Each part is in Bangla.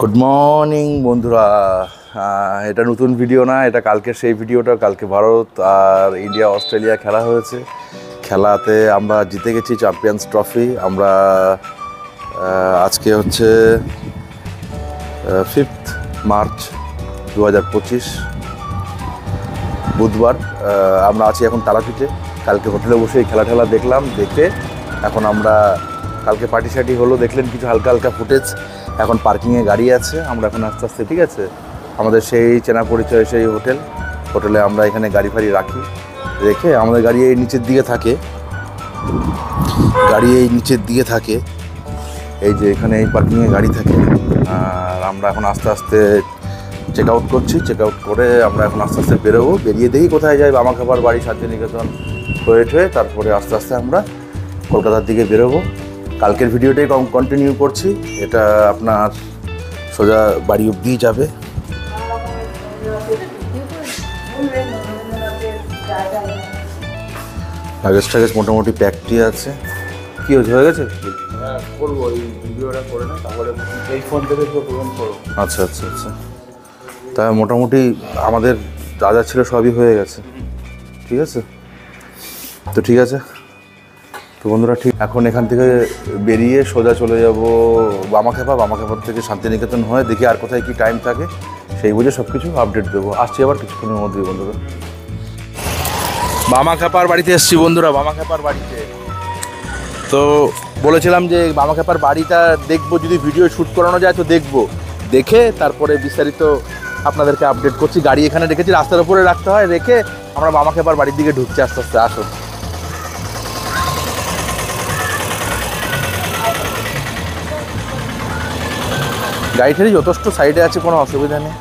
গুড মর্নিং বন্ধুরা। এটা নতুন ভিডিও না, এটা কালকে সেই ভিডিওটা। কালকে ভারত আর ইন্ডিয়া অস্ট্রেলিয়া খেলা হয়েছে। খেলাতে আমরা জিতে গেছি চ্যাম্পিয়ন্স ট্রফি। আমরা আজকে হচ্ছে 5 মার্চ 2025 বুধবার। আমরা আছি এখন তারাপীঠে। কালকে হোটেলে বসে খেলা ঠেলা দেখলাম, দেখে এখন আমরা কালকে পার্টি শার্টি হলো, দেখলেন কিছু হালকা হালকা ফুটেজ। এখন পার্কিংয়ে গাড়ি আছে, আমরা এখন আস্তে আস্তে, ঠিক আছে, আমাদের সেই চেনা পরিচয় সেই হোটেলে আমরা এখানে গাড়ি ফাড়ি রাখি, রেখে আমাদের গাড়ি এই নিচের দিকে থাকে, এই যে এখানে এই পার্কিংয়ে গাড়ি থাকে। আর আমরা এখন আস্তে আস্তে চেক আউট করছি। চেক আউট করে আমরা এখন আস্তে আস্তে বেরোবো। বেরিয়ে দেখি কোথায় যাই, বামাখ্যাপার বাড়ি, শান্তিনিকেতন হয়ে তারপরে আস্তে আস্তে আমরা কলকাতার দিকে বেরোবো। কালকের ভিডিওটাই কন্টিনিউ করছি। এটা আপনার সোজা বাড়ি অবধি যাবে। লাগেজ টাগেজ মোটামুটি প্যাকটি আছে। কি হয়ে গেছে? করবো এই ভিডিওটা করে না, তারপরে এই ফোন থেকে পেমেন্ট করবো। আচ্ছা আচ্ছা আচ্ছা, তাই মোটামুটি আমাদের যা যা ছিল সবই হয়ে গেছে। ঠিক আছে তো, ঠিক আছে তো বন্ধুরা, ঠিক এখন এখান থেকে বেরিয়ে সোজা চলে যাব বামাখ্যাপার থেকে শান্তিনিকেতন হয়ে দেখি আর কোথায় কি টাইম থাকে, সেই বুঝে সব কিছু আপডেট দেবো। আসছি আবার কিছুক্ষণের মধ্যেই বন্ধুরা। বামাখ্যাপার বাড়িতে এসছি বন্ধুরা, বামাখ্যাপার বাড়িতে। তো বলেছিলাম যে বামাখ্যাপার বাড়িটা দেখবো, যদি ভিডিও শ্যুট করানো যায় তো দেখবো, দেখে তারপরে বিস্তারিত আপনাদেরকে আপডেট করছি। গাড়ি এখানে রেখেছি, রাস্তার উপরে রাখতে হয়, রেখে আমরা বামাখ্যাপার বাড়ির দিকে ঢুকছি আস্তে আস্তে। আসুন। গাড়িটারই যথেষ্ট সাইডে আছে, কোনো অসুবিধা নেই।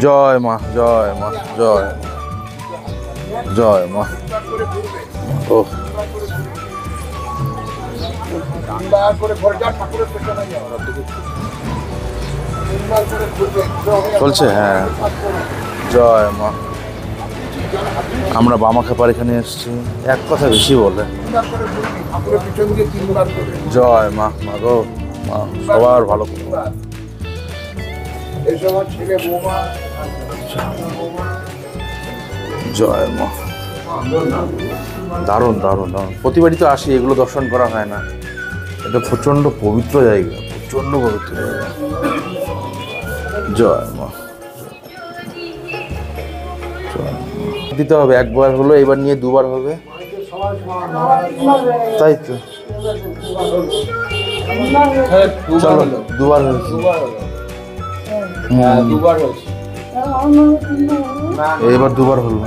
জয় মা, জয় মা, জয় জয় মা। ও চলছে, হ্যাঁ, জয় মা। আমরা বামাখ্যাপার এখানে এসেছি, এক কথা বেশি বলে, জয় মা, মা গো মা, সবার ভালো করো। জয় মা। দারুণ দারুণ দারুণ। প্রতিবারই তো আসি, এগুলো দর্শন করা হয় না। এটা প্রচণ্ড পবিত্র জায়গা, প্রচণ্ড পবিত্র জায়গা। জয় মা। দিতে হবে, একবার হলো, এবার নিয়ে দুবার হবে, তাই তো। চলো, দুবার হয়েছে, এবার দুবার হলো।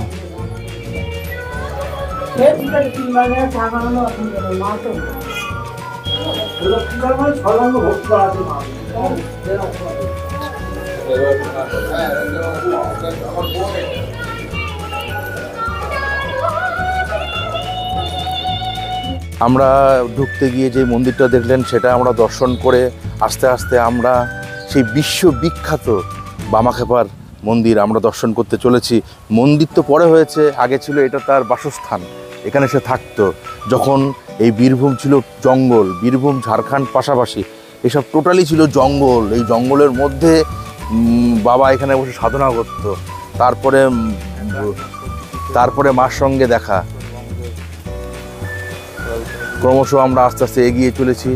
আমরা ঢুকতে গিয়ে যে মন্দিরটা দেখলেন, সেটা আমরা দর্শন করে আস্তে আস্তে আমরা সেই বিশ্ববিখ্যাত বামাখ্যাপার মন্দির আমরা দর্শন করতে চলেছি। মন্দির তো পরে হয়েছে, আগে ছিল এটা তার বাসস্থান, এখানে সে থাকতো। যখন এই বীরভূম ছিল জঙ্গল, বীরভূম ঝাড়খণ্ড পাশাপাশি, এসব টোটালি ছিল জঙ্গল। এই জঙ্গলের মধ্যে বাবা এখানে বসে সাধনা করত। তারপরে মার সঙ্গে দেখা। ক্রমশ আমরা আস্তে আস্তে এগিয়ে চলেছি।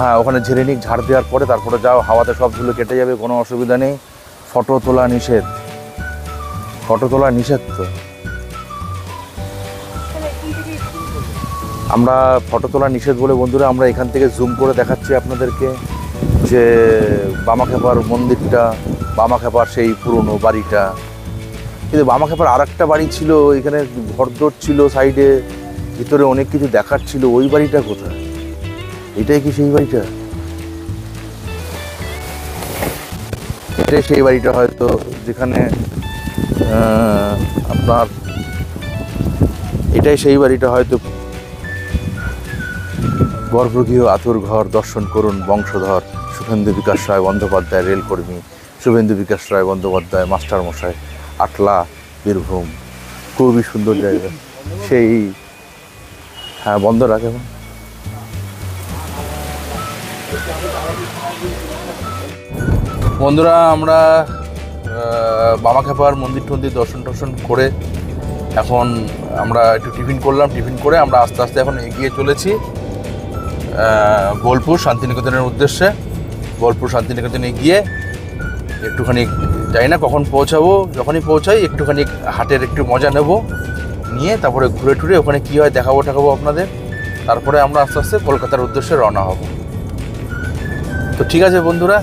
হ্যাঁ, ওখানে ঝেড়ে নিক, ঝাড় দেওয়ার পরে তারপরে যাও, হাওয়াতে সব ধুলো কেটে যাবে, কোনো অসুবিধা নেই। ফটো তোলা নিষেধ, ফটো তোলা নিষেধ তো। আমরা ফটো তোলা নিষেধ বলে বন্ধুরা আমরা এখান থেকে জুম করে দেখাচ্ছি আপনাদেরকে যে বামাখ্যাপার মন্দিরটা, বামাখ্যাপার সেই পুরনো বাড়িটা। কিন্তু বামাখ্যাপার আর একটা বাড়ি ছিল, এখানে ঘরদোর ছিল সাইডে, ভিতরে অনেক কিছু দেখার ছিল। ওই বাড়িটা কোথায়? এটাই কি সেই বাড়িটা? এটাই সেই বাড়িটা হয়তো যেখানে আপনার এটাই সেই বাড়িটা হয়তো গর্ভগৃহ আতুর ঘর দর্শন করুন বংশধর শুভেন্দু বিকাশ রায় বন্দ্যোপাধ্যায় রেলকর্মী শুভেন্দু বিকাশ রায় বন্দ্যোপাধ্যায় মাস্টারমশাই আটলা বীরভূম খুবই সুন্দর জায়গা সেই হ্যাঁ বন্ধ রাখে এখন বন্ধুরা আমরা বামাখ্যাপার মন্দির টন্দির দর্শন টর্শন করে এখন আমরা একটু টিফিন করলাম টিফিন করে আমরা আস্তে আস্তে এখন এগিয়ে চলেছি বোলপুর শান্তিনিকেতনের উদ্দেশ্যে বোলপুর শান্তিনিকেতনে গিয়ে একটুখানি জানি না কখন পৌঁছাবো যখনই পৌঁছাই একটুখানি হাটের একটু মজা নেব নিয়ে তারপরে ঘুরে টুরে ওখানে কী হয় দেখাবো আপনাদের তারপরে আমরা আস্তে আস্তে কলকাতার উদ্দেশ্যে রওনা হব তো ঠিক আছে বন্ধুরা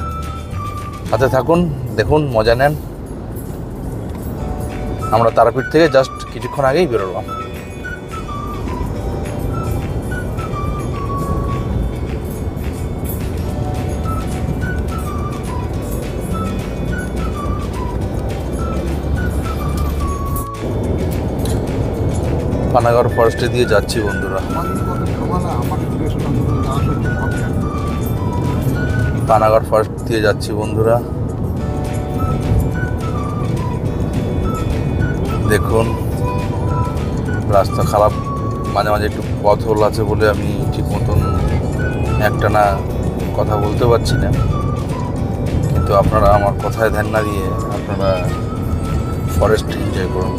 সাথে থাকুন দেখুন মজা নেন আমরা তারাপীঠ থেকে জাস্ট কিছুক্ষণ আগেই বেরোলাম পানাগড় ফরেস্টে দিয়ে যাচ্ছি বন্ধুরা পানাগড় ফরেস্ট দিয়ে যাচ্ছি বন্ধুরা দেখুন রাস্তা খারাপ মাঝে মাঝে একটু পথ হোল আছে বলে আমি ঠিক মতন একটানা কথা বলতে পারছি না কিন্তু আপনারা আমার কথায় ধ্যান না দিয়ে আপনারা ফরেস্ট এনজয় করুন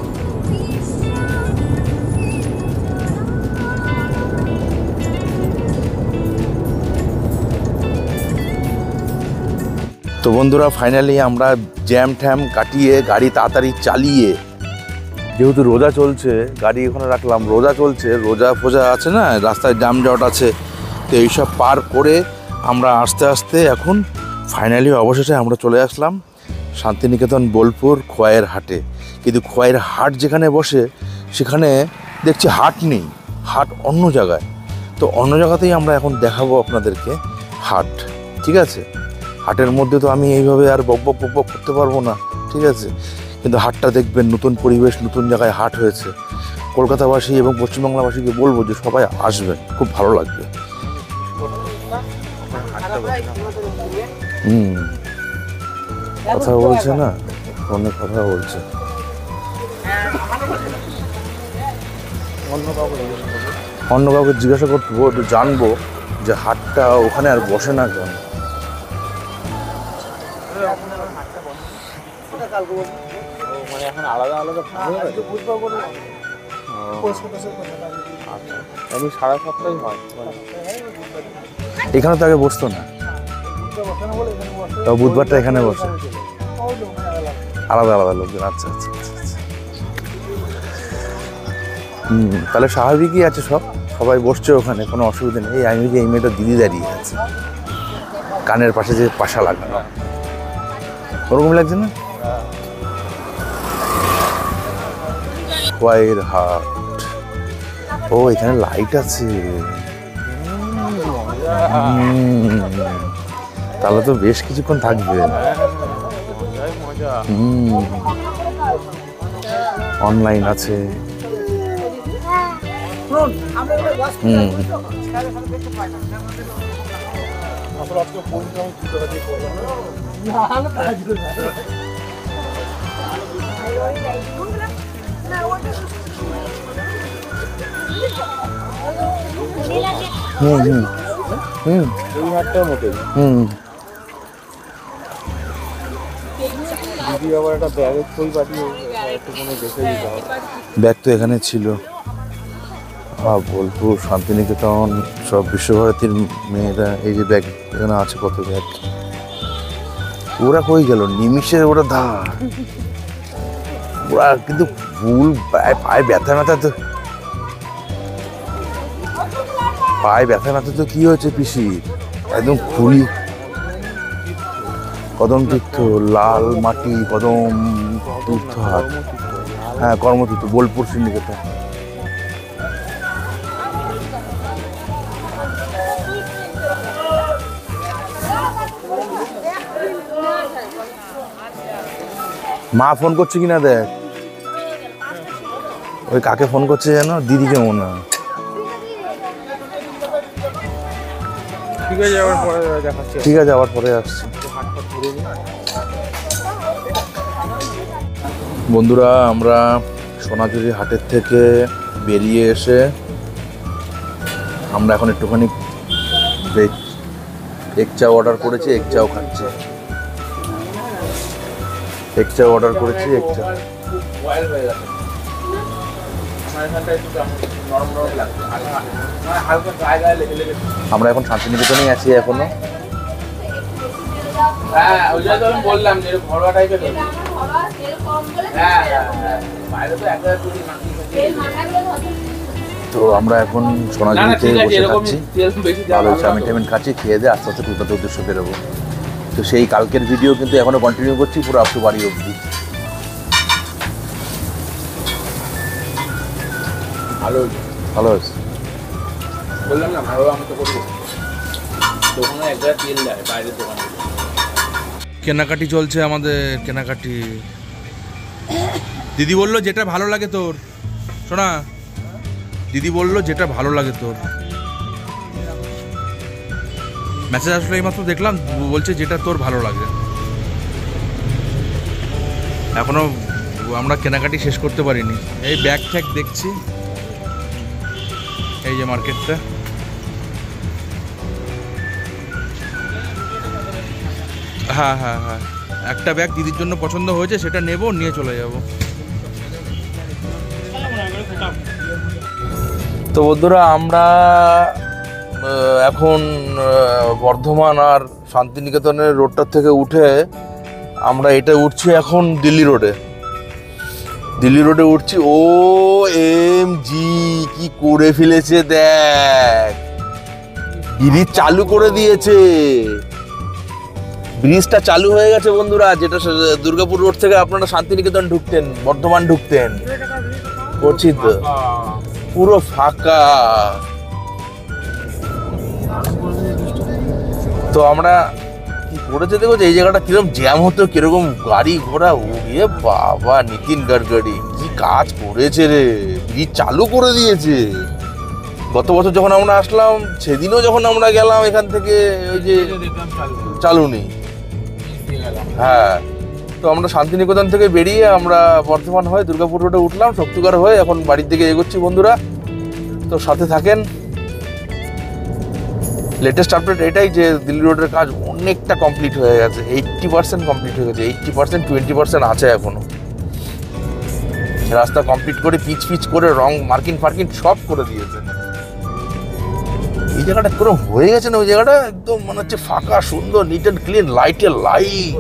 তো বন্ধুরা ফাইনালি আমরা জ্যাম ট্যাম কাটিয়ে গাড়ি তাড়াতাড়ি চালিয়ে যেহেতু রোজা চলছে গাড়ি ওখানে রাখলাম রোজা চলছে রোজা ফোজা আছে না রাস্তায় জামজট আছে তো এইসব পার করে আমরা আস্তে আস্তে এখন ফাইনালি অবশেষে আমরা চলে আসলাম শান্তিনিকেতন বোলপুর খোয়াইয়ের হাটে কিন্তু খোয়াইয়ের হাট যেখানে বসে সেখানে দেখছি হাট নেই হাট অন্য জায়গায় তো অন্য জায়গাতেই আমরা এখন দেখাবো আপনাদেরকে হাট ঠিক আছে হাটের মধ্যে তো আমি এইভাবে আর বক বক করতে পারবো না ঠিক আছে কিন্তু হাটটা দেখবেন নতুন পরিবেশ নতুন জায়গায় হাট হয়েছে কলকাতাবাসী এবং পশ্চিমবাংলাবাসীকে বলবো যে সবাই আসবেন খুব ভালো লাগবে কথা বলছে না ফোনে কথা বলছে অন্য কাউকে জিজ্ঞাসা করবো জানবো যে হাটটা ওখানে আর বসে না কেন মানে এখন আলাদা আলাদা আমি সারা সপ্তাহে হয় এখানে তো আগে বসতো না তো বুধবারটা এখানে বসে আলাদা আলাদা লোকজন আচ্ছা আচ্ছা আচ্ছা তাহলে স্বাভাবিকই আছে সবাই বসছে ওখানে কোনো অসুবিধা নেই আমি যে এই মেয়েটা দিদি দাঁড়িয়ে আছে কানের পাশে যে পাশা লাগানো ওরকম লাগছে না খোয়াইয়ের হাট ও এখানে লাইট আছে তাহলে তো বেশ কিছুক্ষণ থাকবে অনলাইন আছে ব্যাগ তো এখানে ছিল বোলপুর শান্তিনিকেতন সব বিশ্বভারতীর মেয়েরা এই যে ব্যাগ এখানে আছে কত ব্যাগ ওরা কই গেল নিমিষে ওরা ধার ওরা কিন্তু ভুল পায়ে ব্যথা তো পায়ে ব্যথা তো কি হয়েছে পিসি একদম খুলি কদম তীর্থ লাল মাটি কদম তীর্থ হাট হ্যাঁ কর্মতীর্থ বোলপুর শান্তিনিকেতন মা ফোন করছে কিনা দেখ। ওই কাকে ফোন করছে যেন, দিদিকে মনে হয়। ঠিক আছে, আবার পরে দেখাচ্ছি। ঠিক আছে, আবার পরে আসছি। বন্ধুরা, আমরা সোনাঝুরি হাটের থেকে বেরিয়ে এসে আমরা এখন একটুখানি এগ চা অর্ডার করেছি, এগ চাও খাচ্ছি। এগ চা অর্ডার করেছি, এগ চা। আমরা এখন শান্তিনিকেতনেই আছি এখনো। হ্যাঁ, ওই জন্য তো আমি বললাম যে ঘরোয়া টাইপের। হ্যাঁ, বাইরে তো একটা দুটি মাটি। তো আমরা এখন সোনাঝুরিতে বসে খাচ্ছি, ভালো চাউমিন টাউমিন খাচ্ছি, খেয়ে দিয়ে আস্তে আস্তে কলকাতার উদ্দেশ্যে বেরোবো। তো সেই কালকের ভিডিও কিন্তু এখনো কন্টিনিউ করছি পুরো আপ টু বাড়ি অবধি। ভালো ভালো আছে, বললাম না, ঘরোয়া আমি তো করবো। দোকানে এক জায়গায় তেল দেয়, বাইরের দোকানে। কেনাকাটি চলছে আমাদের, কেনাকাটি। দিদি বললো যেটা ভালো লাগে তোর, শোনা, দিদি বললো যেটা ভালো লাগে তোর। মেসেজ আসলে এইমাত্র দেখলাম, বলছে যেটা তোর ভালো লাগে। এখনো আমরা কেনাকাটি শেষ করতে পারিনি। এই ব্যাগ ট্যাগ দেখছি, এই যে মার্কেটটা। হ্যাঁ হ্যাঁ হ্যাঁ, একটা ব্যাগ দিদির জন্য পছন্দ হয়েছে, সেটা নেব, নিয়ে চলে যাব। তো বন্ধুরা, আমরা এখন বর্ধমান আর শান্তিনিকেতনের রোডটার থেকে উঠে আমরা এটা উঠছি এখন দিল্লি রোডে। দিল্লি রোডে উঠছি। ও এম জি, কি করে ফেলেছে দেখ, ব্রিজ চালু করে দিয়েছে। ব্রিজটা চালু হয়ে গেছে বন্ধুরা, যেটা দুর্গাপুর রোড থেকে আপনারা শান্তিনিকেতন ঢুকতেন, বর্ধমান ঢুকতেন। করছি তো, পুরো ফাঁকা। তো আমরা কি করেছে দেখো, এই জায়গাটা কিরকম জ্যাম হতো, কিরকম গাড়ি ঘোড়া। উড়িয়ে বাবা, নীতিন গাডকারি কি কাজ করেছে রে, ব্রিজ চালু করে দিয়েছে। গত বছর যখন আমরা আসলাম, সেদিনও যখন আমরা গেলাম এখান থেকে, ওই যে চালু নেই। হ্যাঁ, তো আমরা শান্তিনিকেতন থেকে বেরিয়ে আমরা বর্ধমান হয়ে দুর্গাপুর রোডে উঠলাম, শক্তিগড় হয়ে এখন বাড়ির দিকে এগোচ্ছি বন্ধুরা। তো সাথে থাকেন। লেটেস্ট আপডেট এটাই যে দিল্লি রোডের কাজ অনেকটা কমপ্লিট হয়ে গেছে, 80% কমপ্লিট হয়ে গেছে। 80%, 20% আছে এখনো। রাস্তা কমপ্লিট করে পিচ পিচ করে রং মার্কিং ফার্কিং সব করে দিয়েছে। এই জায়গাটা পুরো হয়ে গেছে না, ওই জায়গাটা একদম মনে হচ্ছে ফাঁকা, সুন্দর, নিট অ্যান্ড ক্লিন। লাইটে লাইট।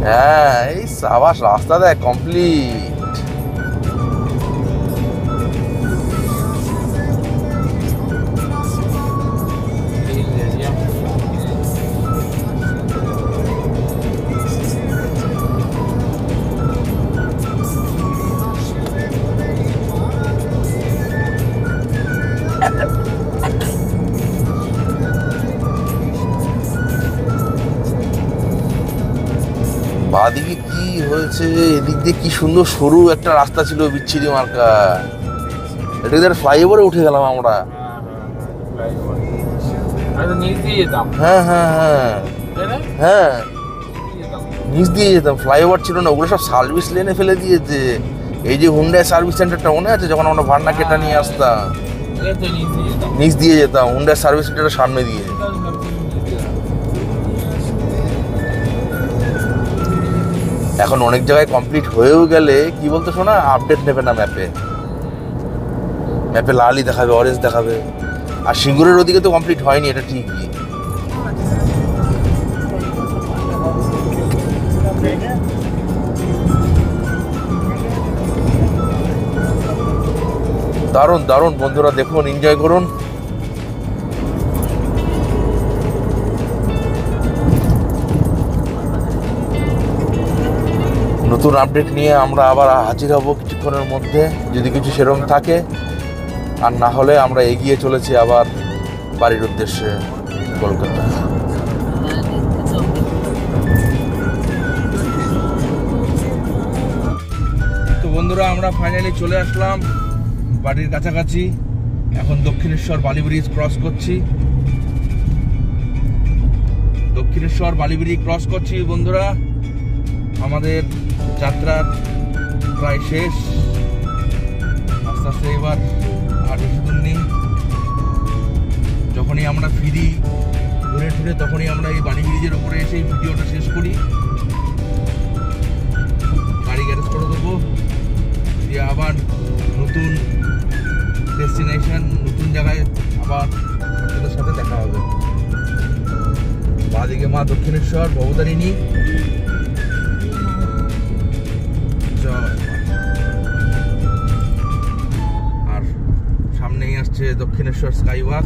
হ্যাঁ, এই সাবাস, রাস্তা দেখ কমপ্লিট। বাদিকে কি হয়েছে, এদিক দিয়ে কি সুন্দর সরু একটা রাস্তা ছিল, বিচ্ছিরি মার্কা। এটা দিয়ে ফ্লাইওভারে উঠে গেলাম আমরা। হ্যাঁ হ্যাঁ হ্যাঁ হ্যাঁ, নিচ দিয়ে যেতাম, ফ্লাইওভার ছিল না, ওগুলো সব সার্ভিস লেনে ফেলে দিয়েছে। এই যে হুন্ডাই সার্ভিস সেন্টারটা মনে আছে, যখন আমরা ভান্ডা কেটা নিয়ে আসতাম, নিচ দিয়ে যেতাম, হুন্ডাই সার্ভিস সেন্টারের সামনে দিয়ে। এখন অনেক জায়গায় কমপ্লিট হয়েও গেলে কি বলতো শোনা, আপডেট নেবে না ম্যাপে লালই দেখাবে, অরেঞ্জ দেখাবে। আর সিঙ্গুরের ওদিকে তো কমপ্লিট হয়নি, এটা ঠিকই। দারুণ দারুণ বন্ধুরা, দেখুন, এনজয় করুন। নতুন আপডেট নিয়ে আমরা আবার হাজির হব কিছুক্ষণের মধ্যে, যদি কিছু সেরকম থাকে। আর না হলে আমরা এগিয়ে চলেছি আবার বাড়ির উদ্দেশ্যে, কলকাতা। বন্ধুরা আমরা ফাইনালি চলে আসলাম বাড়ির কাছাকাছি। এখন দক্ষিণেশ্বর বালি ব্রিজ ক্রস করছি। দক্ষিণেশ্বর বালি ব্রিজ ক্রস করছি বন্ধুরা। আমাদের যাত্রার প্রায় শেষ। আস্তে আস্তে এবার আর বেশি দূর নেই। যখনই আমরা ফিরি ঘুরে টুরে তখনই আমরা এই বালি ব্রিজের উপরে এসে এই ভিডিওটা শেষ করি। গাড়ি গ্যারেজ করে দেবো, দিয়ে আবার নতুন ডেস্টিনেশন, নতুন জায়গায় আবার আপনাদের সাথে দেখা হবে। বাঁদিকে মা দক্ষিণেশ্বর ভবতারিণী, আর সামনেই আসছে দক্ষিণেশ্বর স্কাই ওয়াক।